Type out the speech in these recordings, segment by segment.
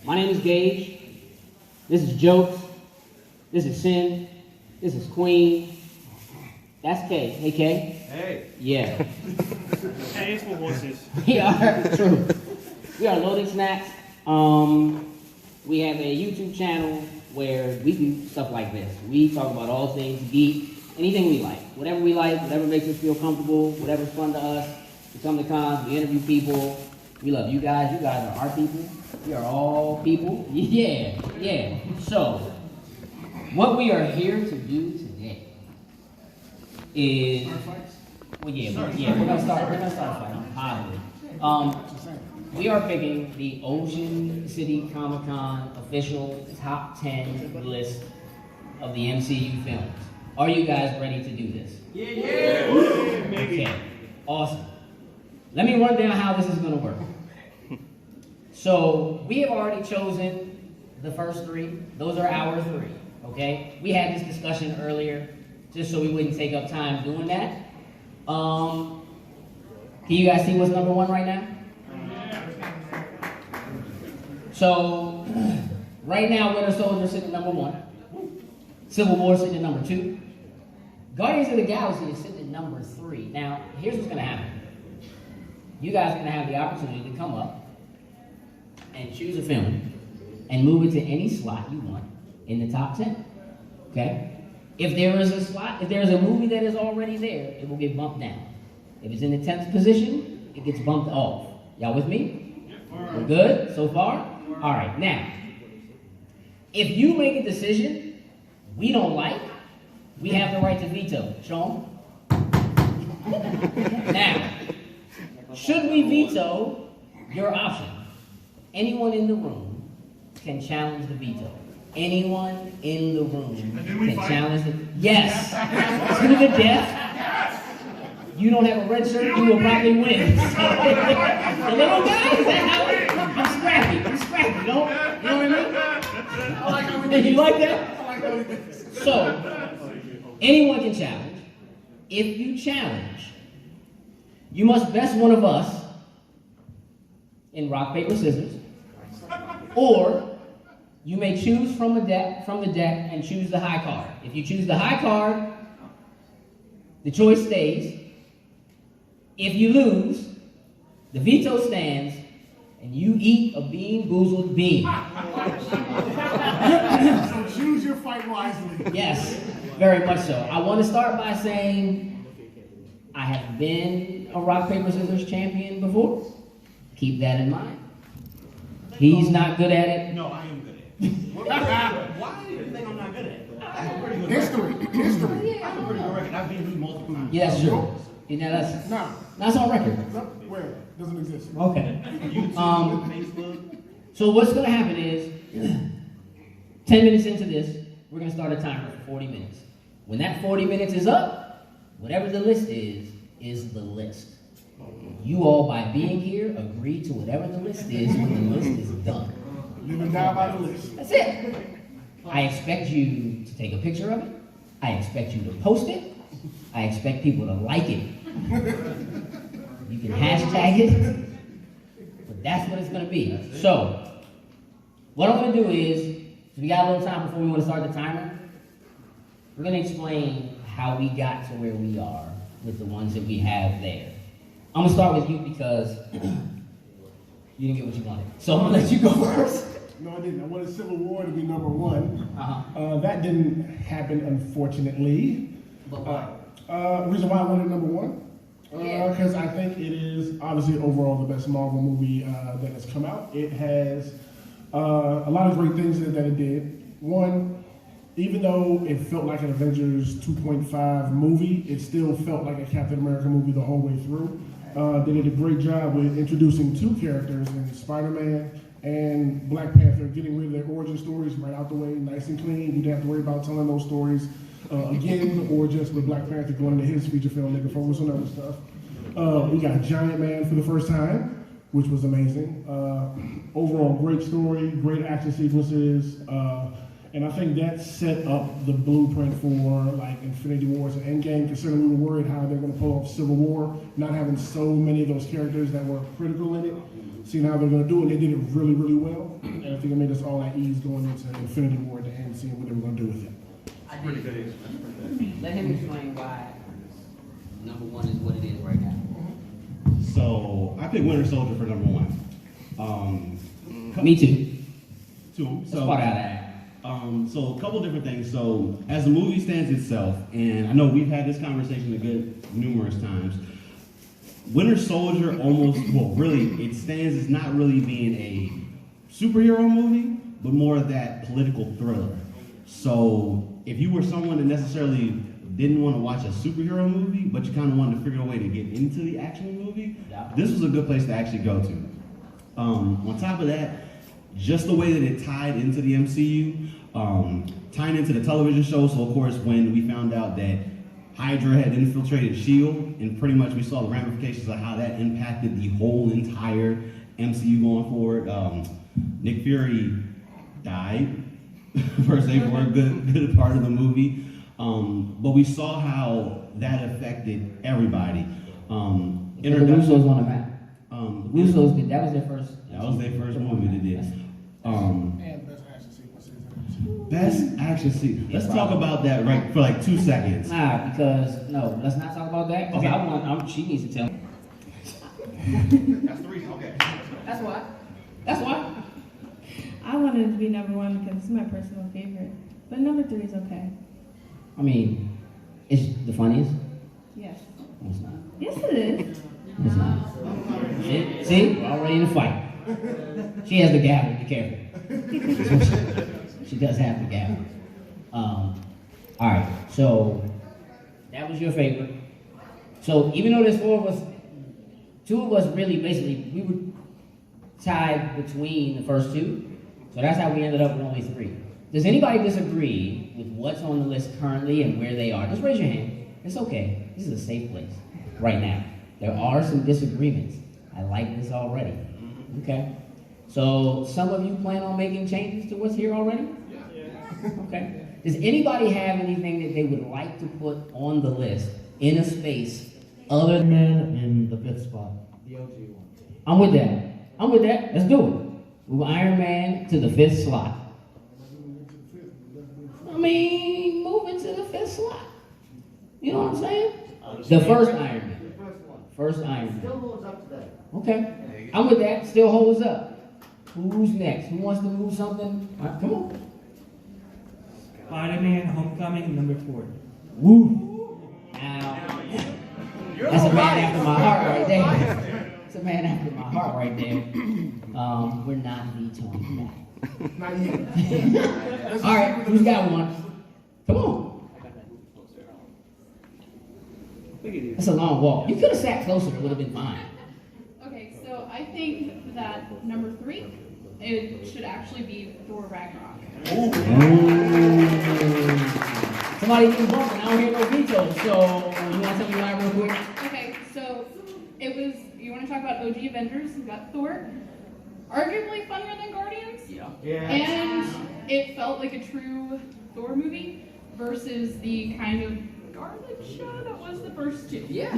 My name is Gage. This is Jokes. This is Sin. This is Queen. That's Kay. Hey, Kay. Hey. Yeah. Hey, it's for horses. We are true. We are Loading Snacks. We have a YouTube channel where we do stuff like this. We talk about all things geek, anything we like, whatever makes us feel comfortable, whatever's fun to us. We come to cons, we interview people. We love you guys. You guys are our people. We are all people. Yeah. So, what we are here to do today is, we're gonna start a fight. I'm positive. We are picking the Ocean City Comic Con official top 10 list of the MCU films. Are you guys ready to do this? Yeah. Okay, awesome. Let me run down how this is going to work. So, we have already chosen the first three. Those are our three, okay? We had this discussion earlier, just so we wouldn't take up time doing that. Can you guys see what's number one right now? So, right now, Winter Soldier sitting at number one. Civil War sitting at number 2. Guardians of the Galaxy is sitting at number 3. Now, here's what's going to happen. You guys are going to have the opportunity to come up and choose a film and move it to any slot you want in the top 10. Okay? If there is a slot, if there's a movie that is already there, it will get bumped down. If it's in the 10th position, it gets bumped off. Y'all with me? We're good so far? All right, now, if you make a decision we don't like, we have the right to veto. Show them. Now, should we veto your option? Anyone in the room can challenge the veto. Anyone in the room can challenge the... Yes! To the death. You don't have a red shirt, you will probably win. The little guy, is that how it... I'm scrappy. You know what I mean? I like how we did. You like that? So, anyone can challenge. If you challenge, you must best one of us in rock, paper, scissors, or you may choose from the deck and choose the high card. If you choose the high card, the choice stays. If you lose, the veto stands, and you eat a Bean Boozled bean. So choose your fight wisely. Yes, very much so. I want to start by saying I have been a rock, paper, scissors champion before. Keep that in mind. He's not good at it. No, I am good at it. Why do you think I'm not good at it? I have a pretty good History. I have a pretty good record. I've been beat multiple times. Yeah, that's true. You know, that's on record. Where? Doesn't exist. Okay. YouTube, Facebook. So what's going to happen is, 10 minutes into this, we're going to start a timer for 40 minutes. When that 40 minutes is up, whatever the list is the list. You all, by being here, agree to whatever the list is when the list is done. Live and die by the list. That's it. I expect you to take a picture of it. I expect you to post it. I expect people to like it. You can hashtag it. But that's what it's going to be. So, what I'm going to do is, we got a little time before we want to start the timer. We're going to explain how we got to where we are with the ones that we have there. I'm going to start with you because you didn't get what you wanted. So I'm going to let you go first. No, I didn't. I wanted Civil War to be number 1. Uh-huh. That didn't happen, unfortunately. But why? The reason why I wanted number 1, because I think it is obviously overall the best Marvel movie that has come out. It has a lot of great things that it did. One, even though it felt like an Avengers 2.5 movie, it still felt like a Captain America movie the whole way through. They did a great job with introducing 2 characters in Spider-Man and Black Panther, getting rid of their origin stories right out the way, nice and clean. You didn't have to worry about telling those stories again, or just with Black Panther going into his feature film, they could focus on other stuff. We got Giant Man for the first time, which was amazing. Overall, great story, great action sequences, and I think that set up the blueprint for like Infinity Wars and Endgame, considering we were worried how they're going to pull off Civil War, not having so many of those characters that were critical in it. seeing how they're going to do it. They did it really, really well, and I think it made us all at ease going into Infinity War at the end, seeing what they were going to do with it. That's pretty good. Let him explain why number one is what it is right now. So I picked Winter Soldier for number one. Me too. Two. That's part out of that. So a couple different things. So as the movie stands itself, and I know we've had this conversation a good numerous times, Winter Soldier almost, well, really, it stands as not really being a superhero movie, but more of that political thriller. So if you were someone that necessarily didn't want to watch a superhero movie, but you kind of wanted to figure a way to get into the action movie, this was a good place to actually go to. On top of that, just the way that it tied into the MCU, tying into the television show. So of course, when we found out that Hydra had infiltrated S.H.I.E.L.D., and pretty much we saw the ramifications of how that impacted the whole entire MCU going forward. Nick Fury died first they were a good part of the movie. But we saw how that affected everybody. The Russos on the map. Russos did, that was their first. That was their first movie they did. And best action sequences. Best action scene. Let's talk about that right for like 2 seconds. Nah, because no, let's not talk about that. Okay. She needs to tell me. That's the reason. Okay. That's why. That's why. I wanted it to be number one because it's my personal favorite. But number three is okay. I mean, it's the funniest. Yes. No, it's not. Yes, it is. It's not. See, we're already in a fight. She has the gavel, be careful. She does have the gavel. All right, so that was your favorite. So even though there's four of us, two of us really basically, we were tied between the first two. So that's how we ended up with only three. Does anybody disagree with what's on the list currently and where they are? Just raise your hand. It's okay. This is a safe place right now. There are some disagreements. I like this already. Okay. So some of you plan on making changes to what's here already? Yeah. Okay. Does anybody have anything that they would like to put on the list in a space other than in the fifth spot? The OG one. I'm with that. I'm with that. Let's do it. Move Iron Man to the fifth slot. I mean, move it to the fifth slot. You know what I'm saying? The first Iron Man. First Iron Man. Still holds up today. Okay. I'm with that. Still holds up. Who's next? Who wants to move something? All right, come on. Spider-Man Homecoming, number 4. Woo. Now, that's a man after my heart right there. It's a man after my heart right there. We're not vetoing that. Not yet. All right, who's got one? Come on. That's a long walk. You could have sat closer. It would have been fine. Okay, so I think that number 3, it should actually be Thor Ragnarok. Ooh. Somebody getting bumped and I don't hear no veto. So you want to tell me why real quick? Okay, so it was, you want to talk about OG Avengers, you got Thor. Arguably funnier than Guardians. Yeah. And it felt like a true Thor movie versus the kind of garbage show that was the first two. Yeah,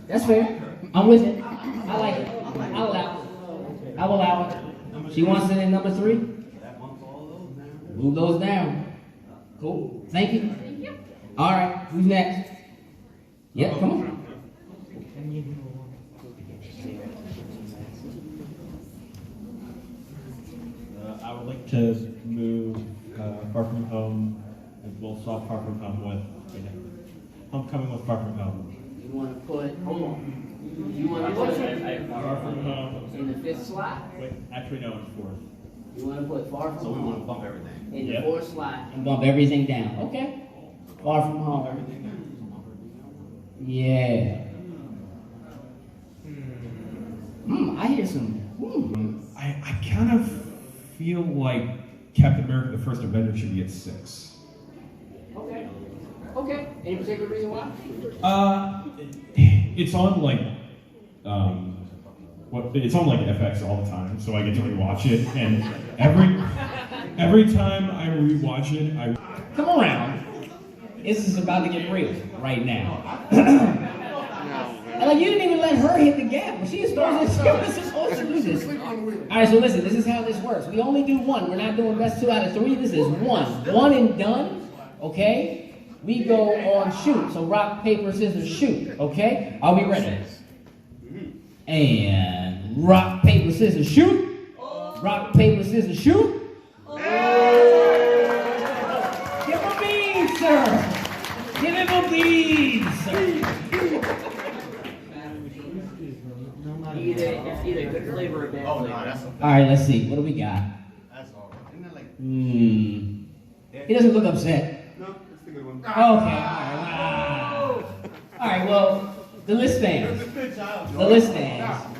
that's fair. I'm with it. I like it. I'll allow it. I will allow it. She wants it in number 3. Move those down. Cool. Thank you. Yep. All right. Who's next? Yeah, come on. I would like to move Far From Home, and we'll swap Far From Home with Homecoming with Far From Home. You want to put, hold on. You want to put Far From Home. in the 5th slot? Wait, actually no, it's 4th. You want to put Far From So we want to Home bump everything. in the Yep. 4th slot and bump everything down. Okay. Far From Home. Yeah. I hear some. I kind of feel like Captain America: The First Avenger should be at 6. Okay. Okay. Any particular reason why? It's on like it's on like FX all the time, so I get to rewatch it, and every time I rewatch it, I Come around. This is about to get real right now. Like, you didn't even let her hit the gavel. She was supposed to do this. All right, so listen, this is how this works. We only do one. We're not doing best 2 out of 3. This is one. One and done, okay? We go on shoot. So rock, paper, scissors, shoot, okay? Are we ready? And rock, paper, scissors, shoot. Rock, paper, scissors, shoot. Give him a bead, sir. Give him a bead, sir. Either good flavor or bad flavor. All right, let's see. What do we got? That's all right. Isn't that like... He doesn't look upset. No, that's the good one. Okay, all right. All right, well, the list stands. The list stands.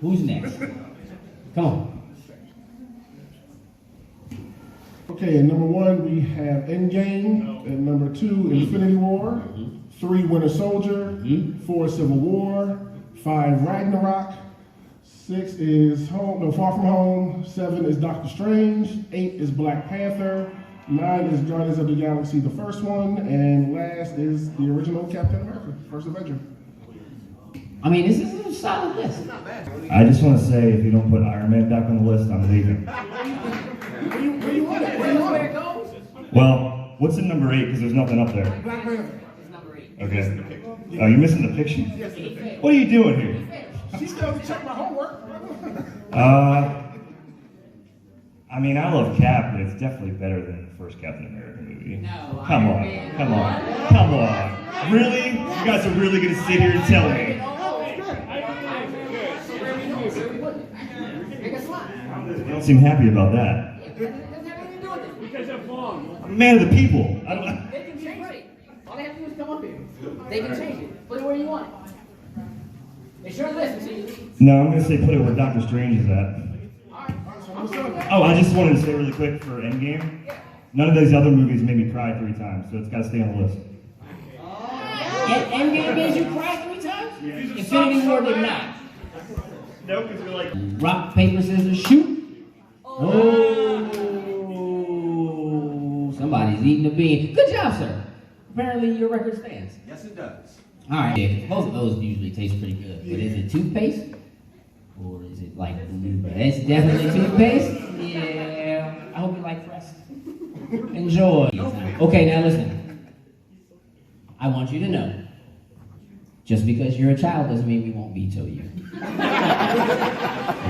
Who's next? Come on. Okay, at number 1, we have Endgame. At number 2, Infinity War. 3, Winter Soldier. 4, Civil War. 5, Ragnarok. 6 is Far From Home. 7 is Doctor Strange. 8 is Black Panther. 9 is Guardians of the Galaxy, the first one. And last is the original Captain America, First Avenger. I mean, this is a solid list. I just want to say, if you don't put Iron Man back on the list, I'm leaving. Where you want it? Where you want it? Well, what's in number 8? Because there's nothing up there. Black Panther. Okay. Oh, you're missing the picture? What are you doing here? She still has to check my homework. I mean, I love Cap, but it's definitely better than the first Captain America movie. No, Come on. Really? You guys are really going to sit here and tell me? You don't seem happy about that. I'm a man of the people. They can change it. All they have to do is come up here. They can change it. Put it where you want it. It's your list until you leave. No, I'm going to say put it where Doctor Strange is at. Oh, I just wanted to say really quick for Endgame. None of those other movies made me cry 3 times, so it's got to stay on the list. Endgame made you cry 3 times? Infinity War did not. No, because we're like... Rock, paper, scissors, shoot. Oh, somebody's eating a bean. Good job, sir. Apparently your record stands. Yes, it does. All right, yeah, both of those usually taste pretty good. But is it toothpaste? Or is it like, it's definitely toothpaste? Yeah, I hope you like Crest. Enjoy. Okay, now listen. I want you to know, just because you're a child doesn't mean we won't veto you.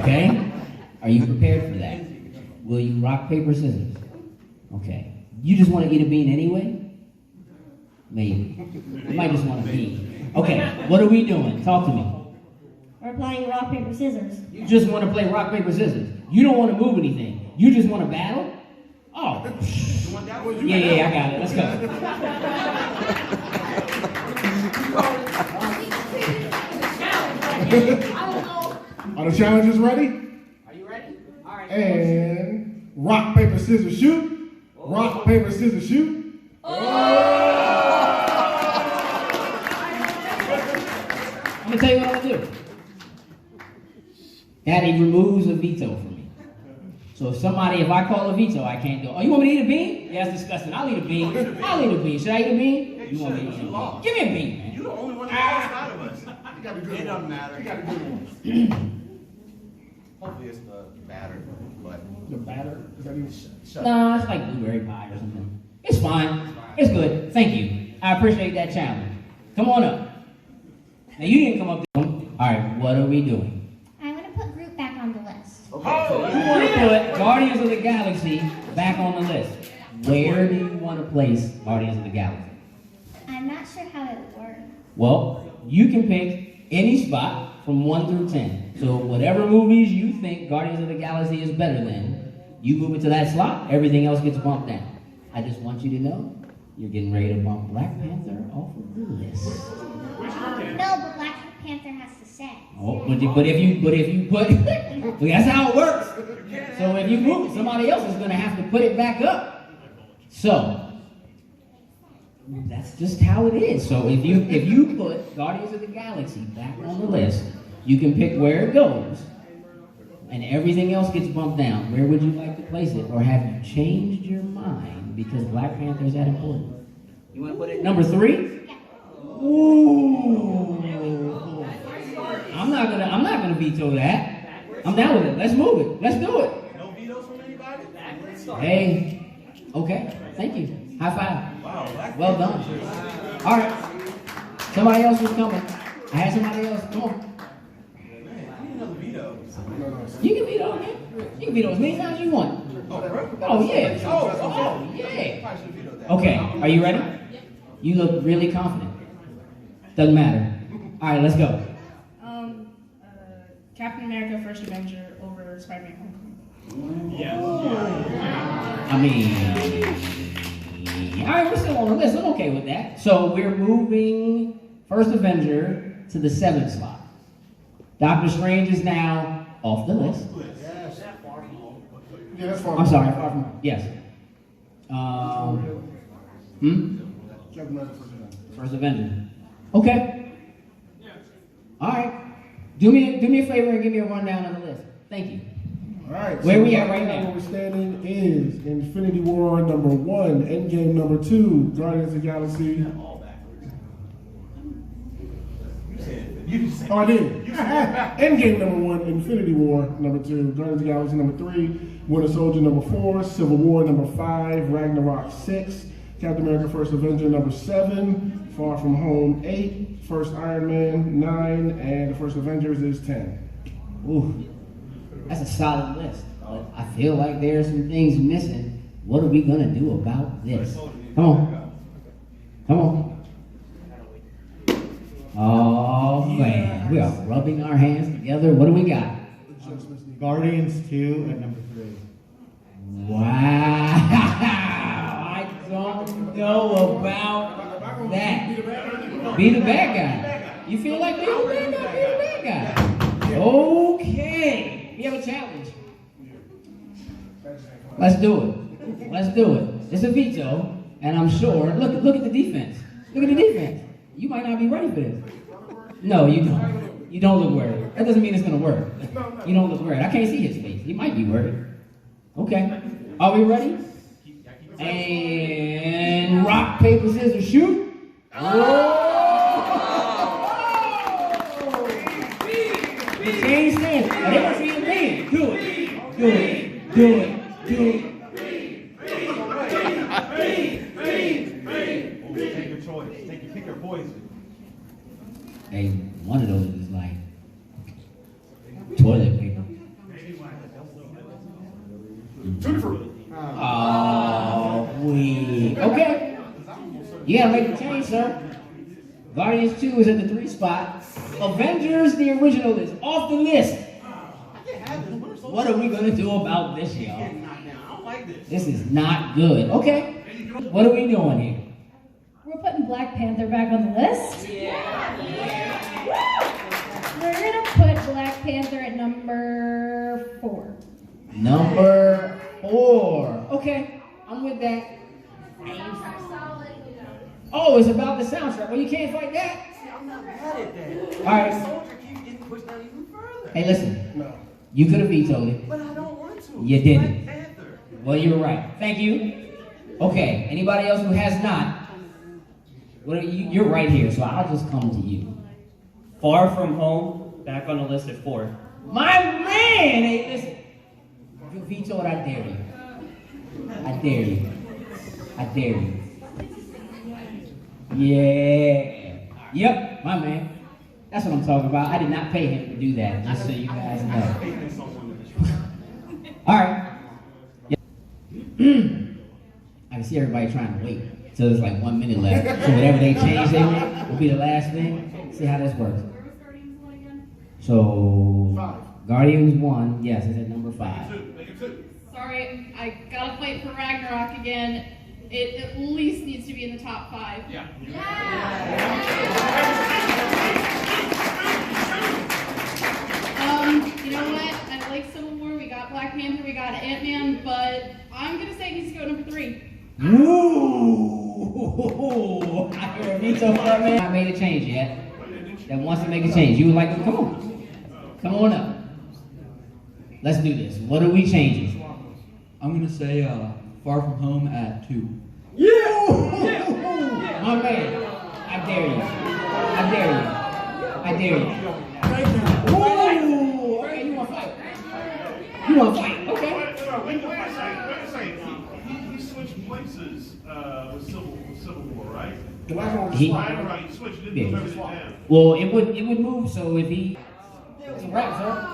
Okay? Are you prepared for that? Will you rock, paper, scissors? Okay. You just want to eat a bean anyway? Maybe. You might just want a bean. Okay, what are we doing? Talk to me. We're playing rock, paper, scissors. You just want to play rock, paper, scissors. You don't want to move anything. You just want to battle? Oh. Yeah, I got it. Let's go. Are the challenges ready? Are you ready? All right. And rock, paper, scissors, shoot. Rock, paper, scissors, shoot. I'm going to tell you what I'm going to do. Daddy removes a veto from me. So if I call a veto, I can't do it. Oh, you want me to eat a bean? Yeah, that's disgusting. I'll eat a bean. I'll eat a bean. Should I eat a bean? You want me to eat a bean? Give me a bean, man. You're the only one that lost out of us. You got a good one. It doesn't matter. You got a good one. Hopefully it's the batter, but... The batter? Is that even... No, it's like blueberry pie or something. It's fine. It's good. Thank you. I appreciate that challenge. Come on up. Now, you didn't come up to them. All right, what are we doing? I'm going to put Groot back on the list. Okay, so you want to put Guardians of the Galaxy back on the list. Where do you want to place Guardians of the Galaxy? I'm not sure how it would work. Well, you can pick any spot from 1 through 10. So whatever movies you think Guardians of the Galaxy is better than, you move it to that slot, everything else gets bumped down. I just want you to know, you're getting ready to bump Black Panther off of the list. No, but Black Panther has to stay. Oh, but if you put, well, that's how it works. So if you move it, somebody else is going to have to put it back up. So that's just how it is. So if you put Guardians of the Galaxy back on the list, you can pick where it goes, and everything else gets bumped down. Where would you like to place it, or have you changed your mind because Black Panther is that important? You want to put it number 3? Yeah. Ooh. I'm not gonna veto that. I'm down with it. Let's move it. Let's do it. No vetoes from anybody? Hey, okay. Thank you. High five. Wow. Well done. All right. Somebody else was coming. I had somebody else. Come on. Man, I need another veto. You can veto, man. You can veto as many times as you want. Oh yeah. Oh yeah. Okay. Are you ready? You look really confident. Doesn't matter. All right. Let's go. Captain America: First Avenger over Spider-Man: Homecoming. I mean, all right, we're still on the list. I'm okay with that. So we're moving First Avenger to the 7th spot. Doctor Strange is now off the list. Yeah, that's far. I'm sorry, far from yes. Captain America First Avenger. First Avenger. Okay. All right. Do me a favor and give me a rundown of the list. Thank you. All right. Where we at right now? Where we're standing is Infinity War number 1, Endgame number 2, Guardians of the Galaxy. Oh, I did. Endgame number 1, Infinity War number 2, Guardians of the Galaxy number 3, Winter Soldier number 4, Civil War number 5, Ragnarok 6, Captain America First Avenger number 7, Far From Home 8, First Iron Man 9, and the First Avengers is 10. Ooh, that's a solid list. But I feel like there's some things missing. What are we gonna do about this? Come on. Come on. Oh man, we are rubbing our hands together. What do we got? Guardians 2 at number 3. Wow, I don't know about that. Be the bad guy. You feel like being the bad guy? Be the bad guy. Okay, we have a challenge. Let's do it. Let's do it. It's a veto, and I'm sure. Look at the defense. Look at the defense. You might not be ready for this. No, you don't. You don't look worried. That doesn't mean it's gonna work. You don't look worried. I can't see his face. He might be worried. Okay. Are we ready? And rock, paper, scissors, shoot. Change stance. Now they want to see you win. Do it. Do it. Do it. Do it. Take your choice. Pick your poison. Hey, one of those is like toilet paper. Oh, we okay. You gotta make the change, sir. Guardians 2 is at the 3 spot. Avengers, the original, is off the list. What are we gonna do about this, y'all? This is not good. Okay. What are we doing here? We're putting Black Panther back on the list. We're gonna put Black Panther at number 4. Number 4. Okay, I'm with that. Oh, it's about the soundtrack. Well, you can't fight that. All right. Hey, listen. You could have vetoed it. But I don't want to. You didn't. Black Panther. Well, you're right. Thank you. Okay. Anybody else who has not? What are you? You're right here, so I'll just come to you. Far From Home, back on the list at 4. My man! Hey, listen. You veto it, I dare you. I dare you. I dare you. Yeah. Yep, my man. That's what I'm talking about. I did not pay him to do that, just so you guys know. All right. Yeah. I can see everybody trying to wait till there's like 1 minute left. So whatever they change they make will be the last thing. See how this works. So, Guardians 1, yes, it's at number 5. Sorry, I gotta fight for Ragnarok again. It at least needs to be in the top 5. Yeah. You know what? I like Civil War. We got Black Panther. We got Ant-Man. But I'm gonna say it needs to go number 3. Ooh! I hear a veto from that man. Not made a change yet. That wants to make a change. You would like to come on. Come on up. Let's do this. What are we changing? I'm gonna say Far From Home at 2. Yeah! My man, I dare you. I dare you. I dare you. Ooh, okay, you want to fight? You want to fight? Okay. Wait a second. He switched places with Civil War, right? The last one was He- swap. Right, he switched, didn't Yeah. move everything down. Well, it would move. So if he, that's a wrap, sir.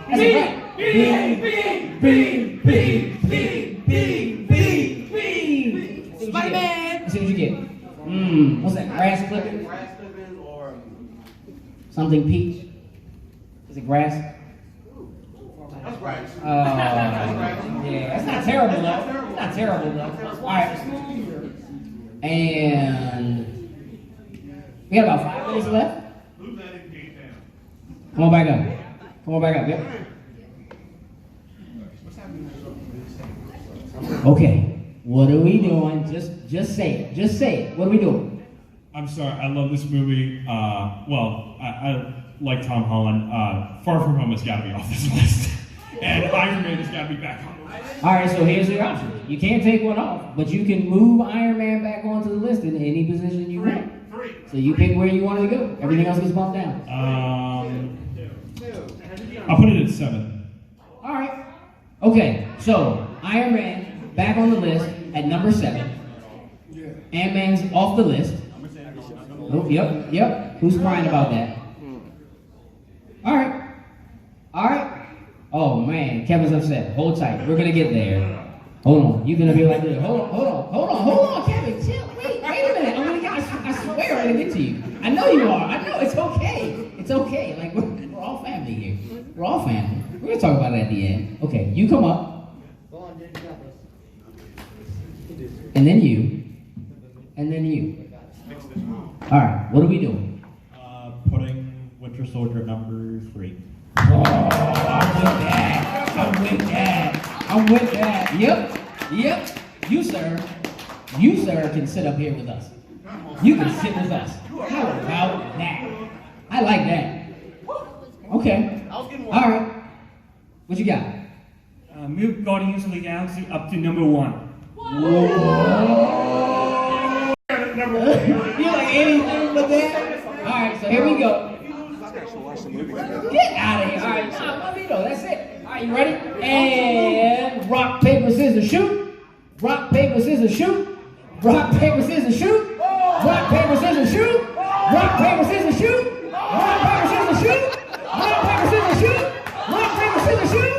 That's a wrap. Bing, bing, bing, bing, bing, bing, bing, bing. Spider-Man. See what you get. What's that? Grass clipping? Grass clipping or Something peach? Is it grass? that's right. Yeah, that's not terrible though. It's not terrible though. All right. And we got about 5 minutes left. Move that in gate down. Come on back up. Come on back up. Yep. Okay. What are we doing? Just say it. Just say it. What are we doing? I'm sorry, I love this movie. I like Tom Holland. Far From Home has got to be off this list. And Iron Man has got to be back on the list. All right, so here's your option. You can't take one off, but you can move Iron Man back onto the list in any position you want. So you pick where you want it to go. Everything else gets bumped down. I'll put it at 7. All right. Okay, so Iron Man back on the list at number 7. Ant-Man's off the list. Oh, yep. Who's crying about that? All right. Oh man, Kevin's upset. Hold tight. We're gonna get there. Hold on. You're gonna be like this. Hold on, Kevin. Chill. Wait a minute. I swear I'm gonna get to you. I know you are. I know. It's okay. It's okay. Like we're all family here. We're all family. We're gonna talk about it at the end. Okay, you come up. And then you. And then you. All right. What are we doing? Putting Winter Soldier at number 3. Oh, I'm with that. Yep. You sir can sit up here with us. You can sit with us. How about that? I like that. Okay. All right. What you got? Move Guardians of the Galaxy up to number 1. You like anything but that? All right, so here we go. Get out of here. All right, Mamito, that's it. All right, you ready? And rock, paper, scissors, shoot. Rock, paper, scissors, shoot. Rock, paper, scissors, shoot. Rock, paper, scissors, shoot. Rock, paper, scissors, shoot. Rock, paper, scissors, shoot. Rock, paper, scissors, shoot. Rock, paper, scissors, shoot.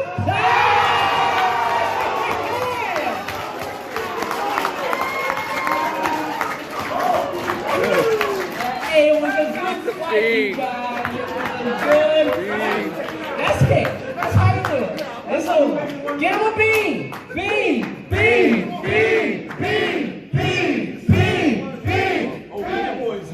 Hey, it was a good fight, you guys. It was a good fight. That's it. That's how you do it. It's over. Get him a bean. Bean. Bean. Bean. Bean. Bean. Bean. Bean. Oh, yeah, boys.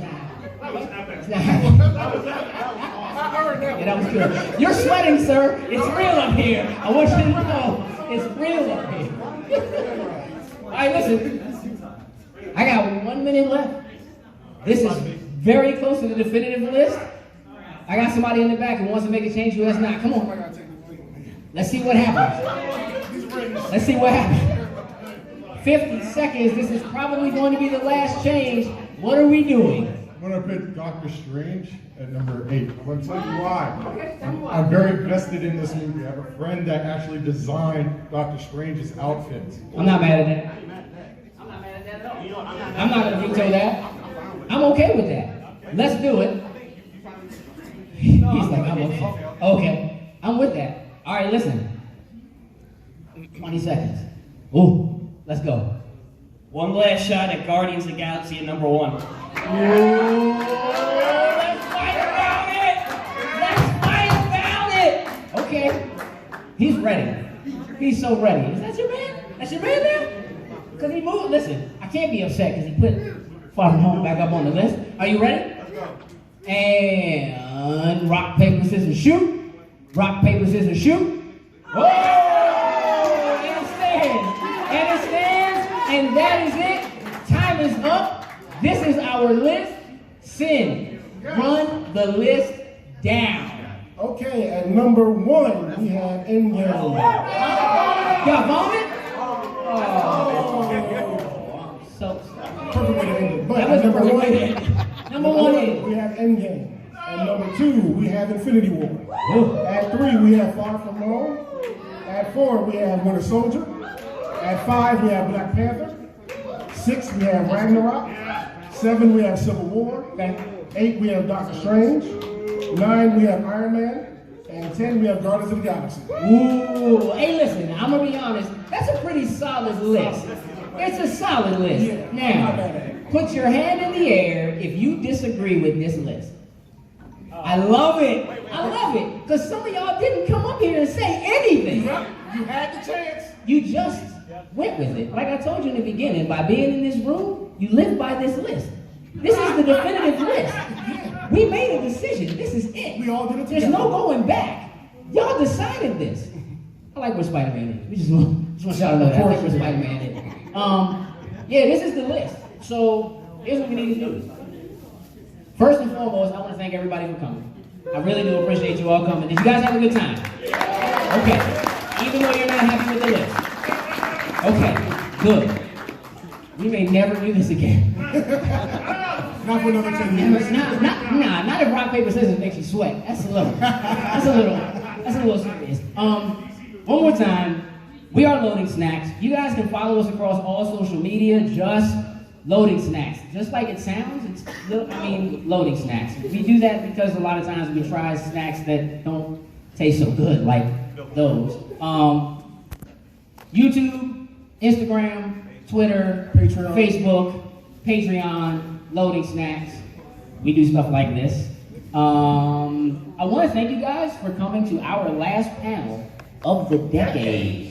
Yeah, that was good. You're sweating, sir. It's real up here. I want you to know. It's real up here. All right, listen. I got 1 minute left. This is very close to the definitive list. I got somebody in the back who wants to make a change who has not. Come on. Let's see what happens. Let's see what happens. 50 seconds. This is probably going to be the last change. What are we doing? I'm going to pick Doctor Strange at number 8. I'm going to tell you why. I'm very invested in this movie. I have a friend that actually designed Doctor Strange's outfit. I'm not mad at that. I'm not going to veto that. I'm okay with that. Let's do it. He's like, I'm okay. Okay. I'm with that. All right, listen. 20 seconds. Ooh, let's go. One last shot at Guardians of the Galaxy at number 1. Let's fight about it. Okay. He's ready. He's so ready. Is that your man? That's your man there? Because he moved. Listen, I can't be upset because he put Far From Home back up on the list. Are you ready? And rock, paper, scissors, shoot. Rock, paper, scissors, shoot. Oh! And it stands. And that is it. Time is up. This is our list. Sin, run the list down. Okay, at number 1, we have Endgame. Got vomit? Oh. So Perfect way to end it. But that was at number perfect 1, way to end it. Number 1 is. we have Endgame. At number At 2, we have Infinity War. At 3, we have Far From Home. At 4, we have Winter Soldier. At 5, we have Black Panther. 6, we have Ragnarok. 7, we have Civil War. At 8, we have Doctor Strange. 9, we have Iron Man. And 10, we have Guardians of the Galaxy. Ooh, hey, listen, I'm gonna be honest. That's a pretty solid list. It's a solid list. Yeah, now, put your hand in the air if you disagree with this list. I love it. I love it. Because some of y'all didn't come up here and say anything. Yep, you had the chance. You just went with it. Like I told you in the beginning, by being in this room, you live by this list. This is the definitive list. We made a decision. This is it. We all did it There's together. no going back. Y'all decided this. I like where Spider-Man is. We just want y'all to know that. I like where Spider-Man is. Yeah, this is the list. So here's what we need to do. First and foremost, I want to thank everybody for coming. I really do appreciate you all coming. Did you guys have a good time? Okay. Even though you're not happy with the list. Okay, good. We may never do this again. Not for another 10 years. Not if rock, paper, scissors makes you sweat. That's a little serious. One more time, we are Loading Snacks. You guys can follow us across all social media, just Loading Snacks. Just like it sounds, Loading Snacks. We do that because a lot of times we try snacks that don't taste so good, like those. YouTube, Instagram, Twitter, Patreon. Facebook, Patreon, Loading Snacks. We do stuff like this. I want to thank you guys for coming to our last panel of the decade.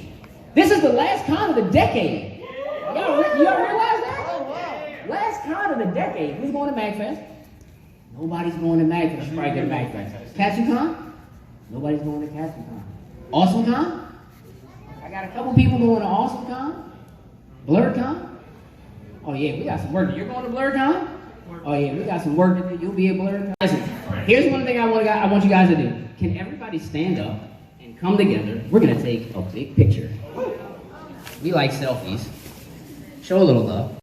This is the last con of the decade. Y'all realize that? Oh, wow. Last con of the decade. Who's going to MagFest? Nobody's going to MagFest. Probably go to MagFest. KatsuCon? Nobody's going to KatsuCon. AwesomeCon? I got a couple people going to AwesomeCon. BlurCon? Oh yeah, we got some work. You're going to BlurCon? Oh yeah, we got some work to do. You'll be at BlurCon. Listen, here's one thing I want you guys to do. Can everybody stand up and come together? We're gonna take a big picture. We like selfies. Show a little love.